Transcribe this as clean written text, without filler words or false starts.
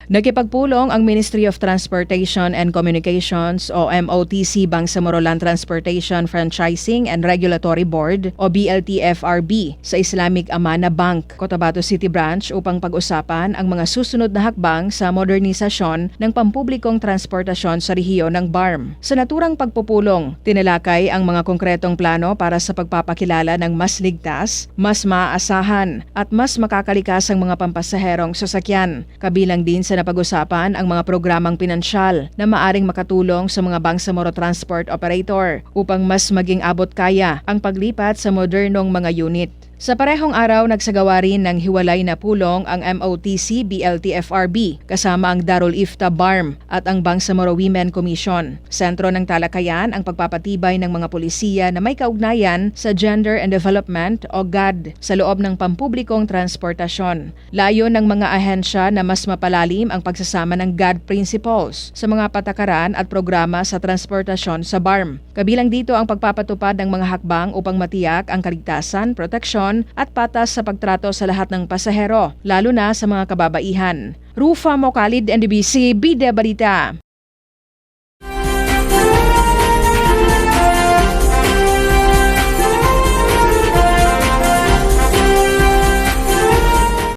Nakipagpulong ang Ministry of Transportation and Communications o MOTC Bangsamoro Land Transportation Franchising and Regulatory Board o BLTFRB sa Islamic Amana Bank, Cotabato City Branch upang pag-usapan ang mga susunod na hakbang sa modernisasyon ng pampublikong transportasyon sa rehiyon ng BARM. Sa naturang pagpupulong, tinalakay ang mga konkretong plano para sa pagpapakilala ng mas ligtas, mas maaasahan at mas makakalikasang mga pampasaherong sasakyan. Kabilang din sa napag-usapan ang mga programang pinansyal na maaring makatulong sa mga Bangsamoro Transport Operator upang mas maging abot kaya ang paglipat sa modernong mga unit. Sa parehong araw, nagsagawa rin ng hiwalay na pulong ang MOTC BLTFRB kasama ang Darul Ifta BARM at ang Bangsamoro Women Commission. Sentro ng talakayan ang pagpapatibay ng mga pulisiya na may kaugnayan sa Gender and Development o GAD sa loob ng pampublikong transportasyon. Layo ng mga ahensya na mas mapalalim ang pagsasama ng GAD principles sa mga patakaran at programa sa transportasyon sa BARM. Kabilang dito ang pagpapatupad ng mga hakbang upang matiyak ang kaligtasan, proteksyon at patas sa pagtrato sa lahat ng pasahero, lalo na sa mga kababaihan. Rufa Mocalid, NDBC, Bida Balita.